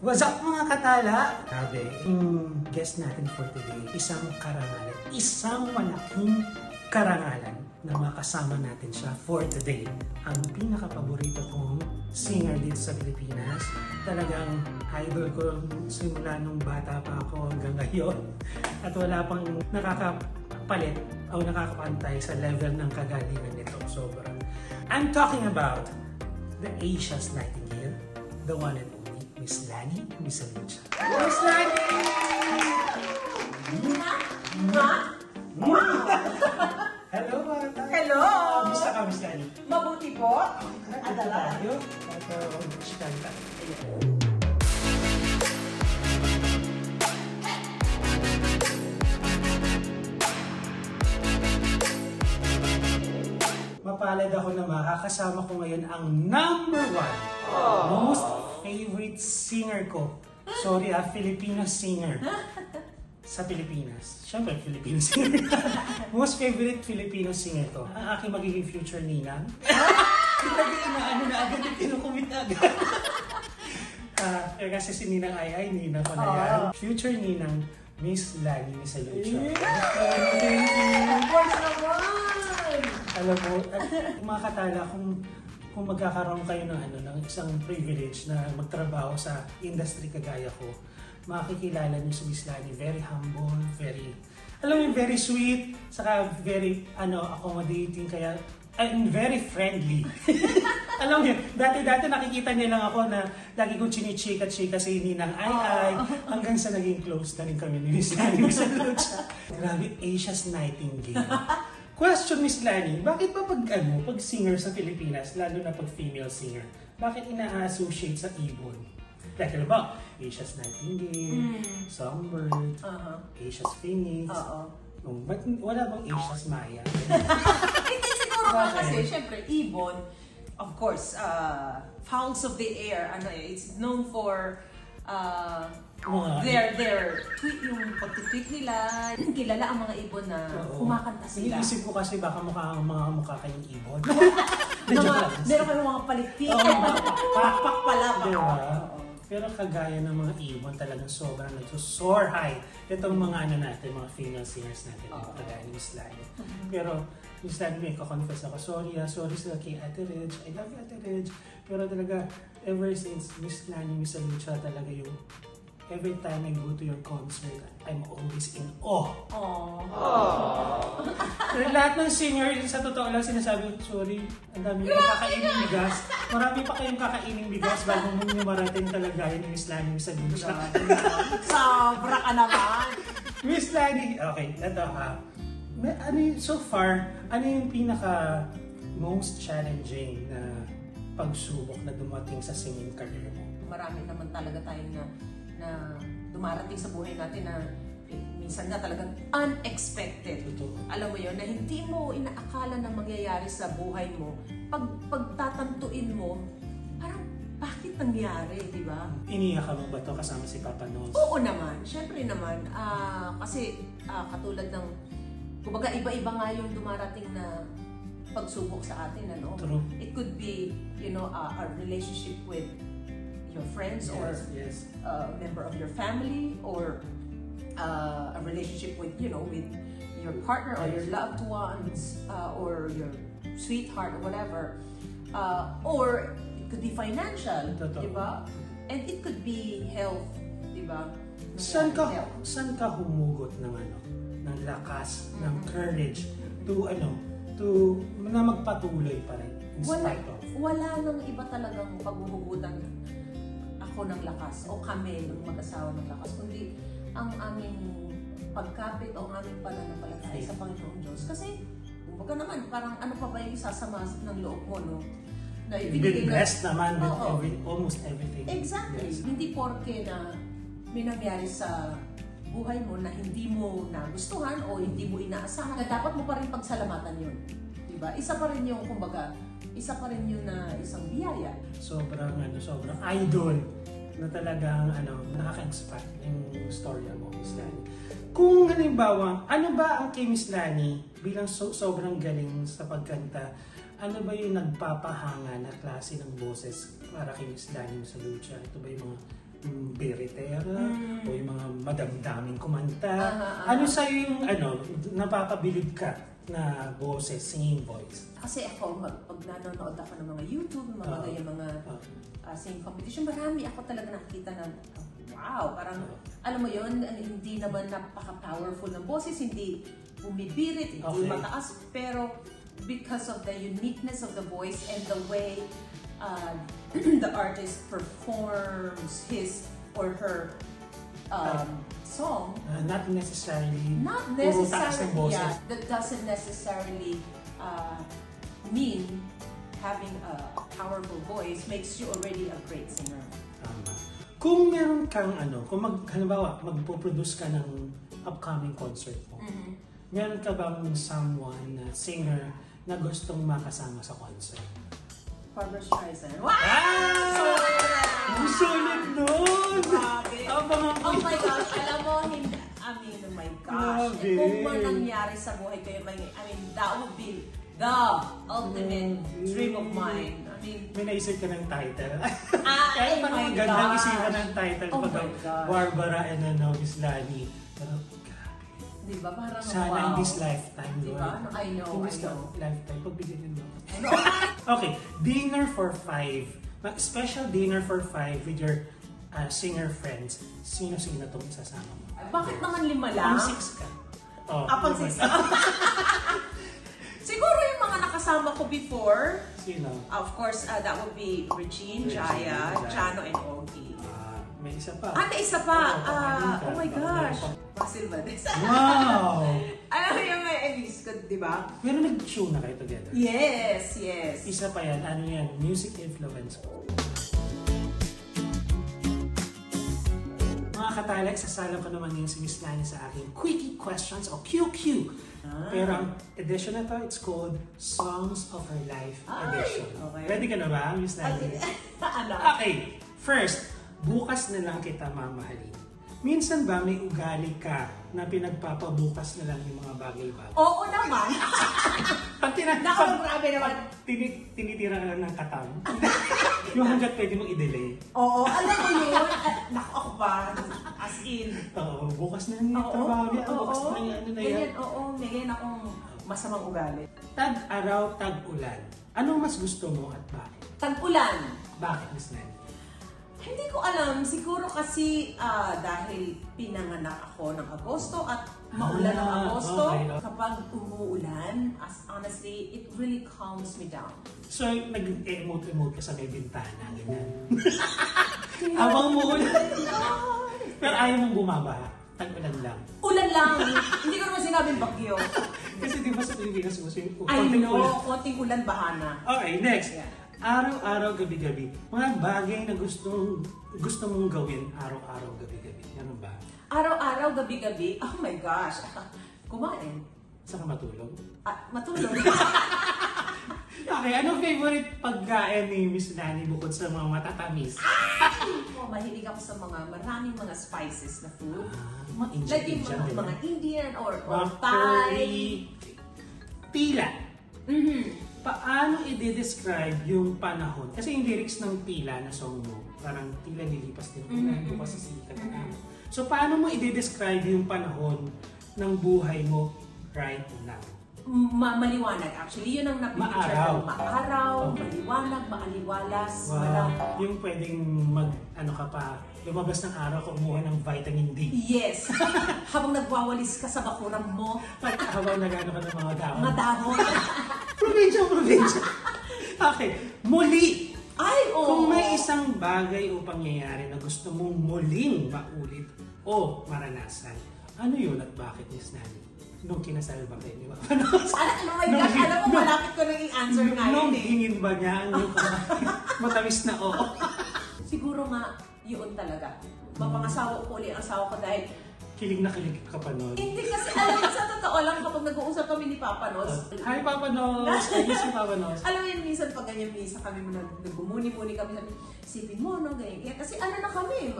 What's up mga katala? Grabe, yung guest natin for today, isang karangalan, isang malaking karangalan na makasama natin siya for today. Ang pinaka-paborito kong singer dito sa Pilipinas. Talagang idol ko simula nung bata pa ako hanggang ngayon. At wala pang nakakapalit o nakakapantay sa level ng kagalingan nito. Sobra. I'm talking about the Asia's Nightingale, the one and only Miss Lani Misalucha. Miss Lani! Hello, Marta! Hello! Kamusta ka, Miss Lani? Mabuti po. Adala tayo. Ito, kanta. Mapalad ako na makakasama ko ngayon ang number 1 most favorite singer ko. Sorry Filipino singer sa Pilipinas. Siyempre, Filipino singer. Most favorite Filipino singer to. Ang aking magiging future ninang. Ano na agad yung kinukumit agad. Pero kasi si Ninang Ay, ninang ko na yan. Future ninang, Miss Lani Misalucha. Thank you! Of course naman! Alam mo, mga katala, kung magkakaroon kayo ng isang privilege na magtrabaho sa industry kagaya ko, makikilala niyo si Miss Lani. Very humble, very sweet, saka very accommodating, kaya and very friendly. Alam niyo, dati nakikita niya lang ako na lagi kong chinichika-chika si Ninang Ay, hanggang sa naging close na rin kami ni Miss Lani Misalucha. Grabe, Asia's Nightingale. Question, Miss Lani, bakit ba pag singer sa Pilipinas, lalo na pag female singer, bakit ina-associate sa ibon? Like, alam ba, Asia's Nightingale, Songbird, Asia's Phoenix, ba't wala bang Asia's Maya? Hindi siguro kasi, syempre, ibon, of course, fowls of the air, it's known for their tweet, yung pag-tweet nila. Kilala ang mga ibon na kumakanta sila. Iniisip ko kasi baka mga mukha kayong ibon. Meron kayong mga palikpik. Pakpak pala ba? Diba? Pero kagaya ng mga ibon, talagang sobrang nagsusoar high. Itong mga mga female singers natin, kagaya ni Miss Lani. Pero Miss Lani, may ko-confess ako, sorry sa kay Ate Reg, I love you Ate Reg. Pero talaga, ever since Miss Lani Misalucha, talaga yung every time I go to your concert, I'm always in awe. Lahat ng singer, sa totoo lang sinasabi, sorry, ang dami yung kakaining bigas. Marami pa kayong kakaining bigas bago mo marating talaga yun ni Miss Lani Misalucha. Sobra ka naman! Miss Lani, okay, ito ha. So far, ano yung pinaka most challenging na pagsubok na dumating sa singing career mo? Marami naman talaga tayong na dumarating sa buhay natin na minsan nga talagang unexpected. Alam mo yun, na hindi mo inaakala na mangyayari sa buhay mo. Pagtatantuin mo, parang bakit nangyari, di ba? Iniyak ka mo ba ito kasama si Papa Nose? Oo naman, syempre naman. Kasi katulad ng, kumbaga iba-iba nga yung dumarating na pagsubok sa atin, ano? True. It could be, a relationship with your friends, or a member of your family, or a relationship with with your partner or your loved ones, or your sweetheart or whatever, or it could be financial, diba? And it could be health, diba? Saan ka humugot ng lakas, ng courage na magpatuloy pa rin in spite of? Wala nang iba talagang paghuhugutan ako ng lakas, o kami ng mag-asawa ng lakas, kundi ang aming pagkapit o ang aming pananampalataya sa Panginoong Diyos. Kasi, kumbaga naman, parang ano pa ba yung isasama ng loob mo, no? Na You've blessed naman with almost everything. Exactly. Yes. Hindi porke na may nangyari sa buhay mo na hindi mo nagustuhan o hindi mo inaasahan, na dapat mo pa rin pagsalamatan yun. Diba? Isa pa rin yung, kumbaga, isang biyaya. Sobrang idol na talagang nakaka-inspire yung storya mo, Miss Lani. Kung halimbawa, ano ba ang kay Miss Lani bilang sobrang galing sa pagkanta, ano ba yung nagpapahanga na klase ng boses para kay Miss Lani Misalucha? Ito ba yung mga liritera o yung mga madamdaming kumanta. Ano sa'yo yung napapabilib ka na boses, singing voice? Kasi ako, pag nanonood ako ng mga YouTube, mga singing competition, marami ako talaga nakikita na, wow, parang, alam mo yun, hindi naman napaka-powerful ng boses, hindi bumibirit, hindi mataas, pero because of the uniqueness of the voice and the way the artist performs his or her song, not necessarily, yeah, that doesn't necessarily mean having a powerful voice makes you already a great singer. Kung meron kang halimbawa, magpo-produce ka ng upcoming concert mo, meron ka bang someone, singer, na gustong makasama sa concert? Barbra Streisand. Wow! Ang sulit nun! Oh my gosh, alam mo, oh my gosh. Kung man nangyari sa buhay ko, that would be the ultimate dream of mine. May naisip ka ng title. Kaya parang gandang isipan ng title pag Barbara and Miss Lani. Diba? Parang sana in this lifetime. Diba? I know. Lifetime. Pagbigyan mo. Okay. Dinner for 5. Special dinner for 5 with your singer friends. Sino-sino itong isasama mo? Bakit naman 5 lang? Pang 6 ka. Pang 6 ka. Siguro yung mga nakasama ko before. Sino? Of course, that would be Regine, Jaya, Jano, and Ogie. May isa pa. May isa pa. Oh my gosh. Basil Valdez. Wow! Alam mo yung may Elise ko, di ba? Pero nag-show na kayo together. Yes. Isa pa yan. Ano yan? Music influence. Mga katalag, sasalang ko naman yun si Miss Lani sa aking Quickie Questions o QQ. Pero ang edition na to, it's called Songs of Her Life Edition. Okay. Ready ka na ba, Miss Lani? Okay. First, bukas na lang kita mamahalin. Minsan ba may ugali ka na pinagpapabukas na lang yung mga bagay-bagay? Oo naman. Grabe naman. Tinitira ka lang ng katang. Yung hanggat pwede mong i-delay. Oo, alam mo yun. Naku, ako pa. As in. Oo, bukas na lang yung trabaho niya. Bukas na lang yung ano na yan. Ganyan akong masamang ugali. Tag-araw, tag-ulan. Anong mas gusto mo at bakit? Tag-ulan. Bakit, Miss Nani? Hindi ko alam. Siguro kasi dahil pinanganak ako ng Agosto at maulan ng Agosto. Kapag umuulan, honestly, it really calms me down. So, nag-emote-emote ka sa may bintana, ganyan. Habang umuulan. Pero ayaw mong bumabaha. Tag-ulan lang. Ulan lang. Hindi ko naman sinabing bagyo. Kasi di ba sa Pilipinas mo konting ulan, bahana. Okay, next. Araw-araw, gabi-gabi. Mga bagay na gusto mong gawin araw-araw, gabi-gabi. Ano ba? Araw-araw, gabi-gabi? Oh my gosh. Kumain. Saka matulog? Matulog. Okay, anong favorite pagkain ni Miss Lani bukod sa mga matatamis? Mahilig ako sa maraming mga spices na food. Like yung mga Indian or Thai. Tila. Paano i-describe yung panahon? Kasi yung lyrics ng Tila na song mo, parang tila nilipas din ulan, bukas sisikat na. So paano mo i-describe yung panahon ng buhay mo right now? Maliwanag actually. Yun ang napipicture ko. Maaraw, maliwanag, maaliwalas. Wow. Yung pwedeng lumabas ng araw, kumuha ng vitamin D. Yes. Habang nagwawalis ka sa bakuran mo. Habang nagano ka ng mga dahon. Madahon. Probinsya. Okay. Muli. Kung may isang bagay o pangyayari na gusto mong muling maulit o maranasan, ano yun at bakit, Miss Nani? Nung kinasal ba kayo, di ba? Oh my gosh, alam mo, malapit ko nang i-answer ngayon. Nung hingin ba niya? Matamis na oo. Siguro nga, yun talaga. Mapangasawa ko ulit ang asawa ko dahil kilig na kilig ka pa nun. Hindi kasi alam mo, sa totoo lang kapag nag-uusap kami ni Papa Nos. Hi Papa Nos! I miss you Papa Nos. Alam mo yun, minsan pag ganyan misa kami, nagmumuni-muni kami, isipin mo, no, ganyan. Kasi ano na kami,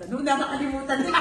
nakakalimutan din.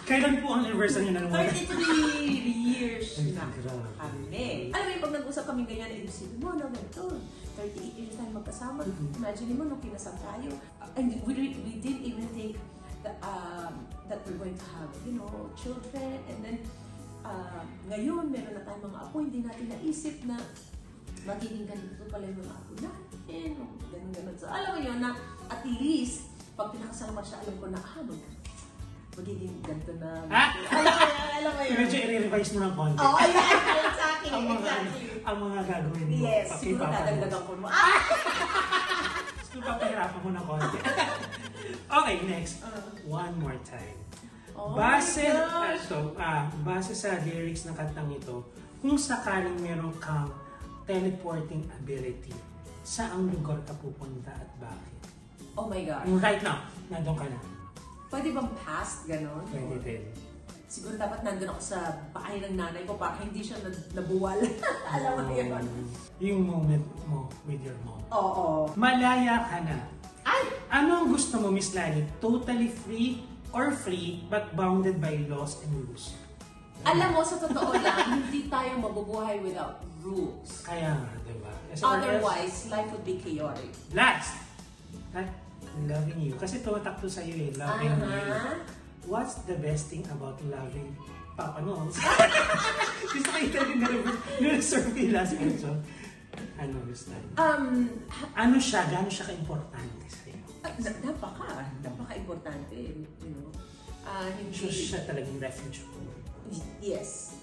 Kailan po ang anniversary na naman? 33 years na Grabe. kami. Alam mo yung pag nag-usap kami ganyan, isipin mo, no, ganito. 38 years tayo magkasama. Imagine mo, nung kinasal tayo. And we didn't even think that we're going to have, you know, children. And then, ngayon, meron na tayong mga apo, hindi natin naisip na magiging ganito pala yung mga apo natin. Ganun. So, alam mo yun na, at least, pag pinakasama siya, alam ko na, magiging ganito na. Alam mo yun. Medyo i-revise mo ng konti. Oh, ayan, exactly. Ang mga gagawin mo. Yes, siguro dadagdagan ko mo. Gusto papahirapan mo ng konti. Okay, next. One more time. Oh base sa lyrics ng kantang ito, kung sakaling meron kang teleporting ability, saang lugar ka pupunta at bakit? Oh my God. Right now, nandun ka na. Pwede bang past, gano'n? Pwede. Siguro dapat nandun ako sa bahay ng nanay ko para hindi siya nabuwal. Alam mo yun? Yung moment mo with your mom. Oo. Malaya ka na. Ay! Ano ang gusto mo, Miss Lani? Totally free or free but bounded by laws and rules? Alam mo, sa totoo lang, hindi tayo mabubuhay without rules. Kaya nga, diba? Otherwise, life would be chaotic. Last! Loving you. Kasi tumatakto sa'yo eh. Loving you. What's the best thing about loving Papa Noel? Gusto kayo talagang na-survey last question. Ano, Miss Lani? Ano siya? Gano'n siya ka-importante sa'yo? Napaka-importante. You know? So, siya talagang refuge ko. Yes.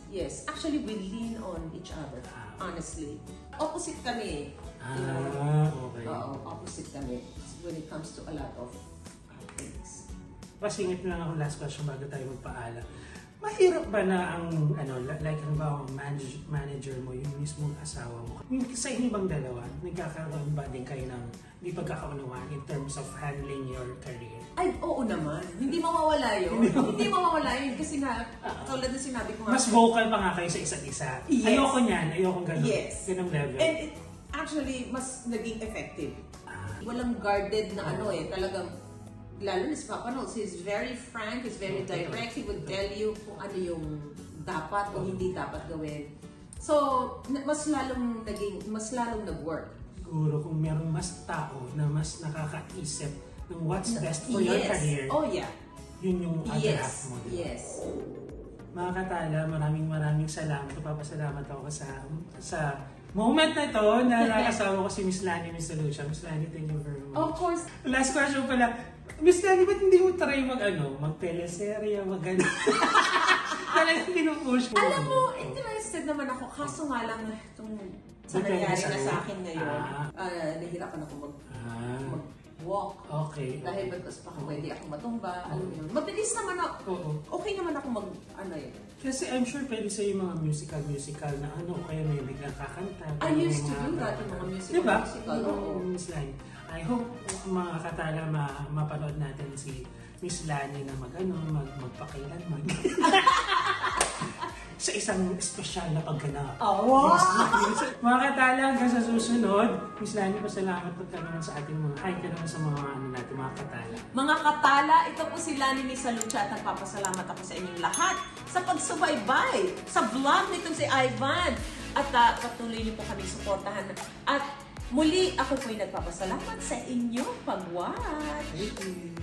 Actually, we lean on each other. Honestly. Opposite kami. Okay. Oo, opposite kami when it comes to a lot of things. Pasingit na lang ako last question bago tayo magpaalam. Mahirap ba na ang, like halimbawa, manager mo, yung mismong asawa mo? Sa inyo bang dalawa, nagkakaroon ba din kayo ng hindi pagkakaunawaan in terms of handling your career? Ay, oo naman. Hindi mawawala yun. Hindi mawawala yun kasi nga, tulad na sinabi ko nga. Mas vocal pa nga kayo sa isa't isa. Yes. Ayoko niyan, ayokong ganun. Yes. Ganung level. And it actually, mas naging effective. Walang guarded na talagang, lalo na si Papa Noel, he's very frank, he's very direct, he would tell you kung ano yung dapat o hindi dapat gawin. So, mas lalong nag-work. Siguro kung merong mas tao na mas nakakaisip ng what's best for your career, yun yung other half mo. Yes. Mga katala, maraming salamat. Papasalamat ako sa moment na ito na nakasama ko si Miss Lani, Miss Lucia. Miss Lani, thank you very much. Of course. Last question pala. Miss Lani, ba't hindi mo try mag-teleserye, mag-gano? Talagang pinupush mo. Alam mo, interested naman ako. Kaso nga lang, itong sa nangyari na sa akin ngayon, nahirapan ako mag-walk. Okay. Dahil batas pa pwede ako matumba. Alam mo yun. Mabilis naman ako. Okay naman ako Kasi I'm sure pwede sa yung mga musical na kaya may biglang kakanta. I used to do that, yung mga musical. Diba? Miss Lani. I hope mga katala mapanood natin si Miss Lani na magpakailanman. Sa isang espesyal na pagganap. Mga katala, hanggang sa susunod, Miss Lani, pasalamat pagtanong sa ating mga sa mga mga katala. Mga katala, ito po si Lani Miss Lucia at nagpapasalamat ako sa inyong lahat sa pagsubaybay sa vlog nitong si Ivan. At patuloy niyo po kami suportahan. At muli, ako po'y nagpapasalamat sa inyong pag-watch. Thank you.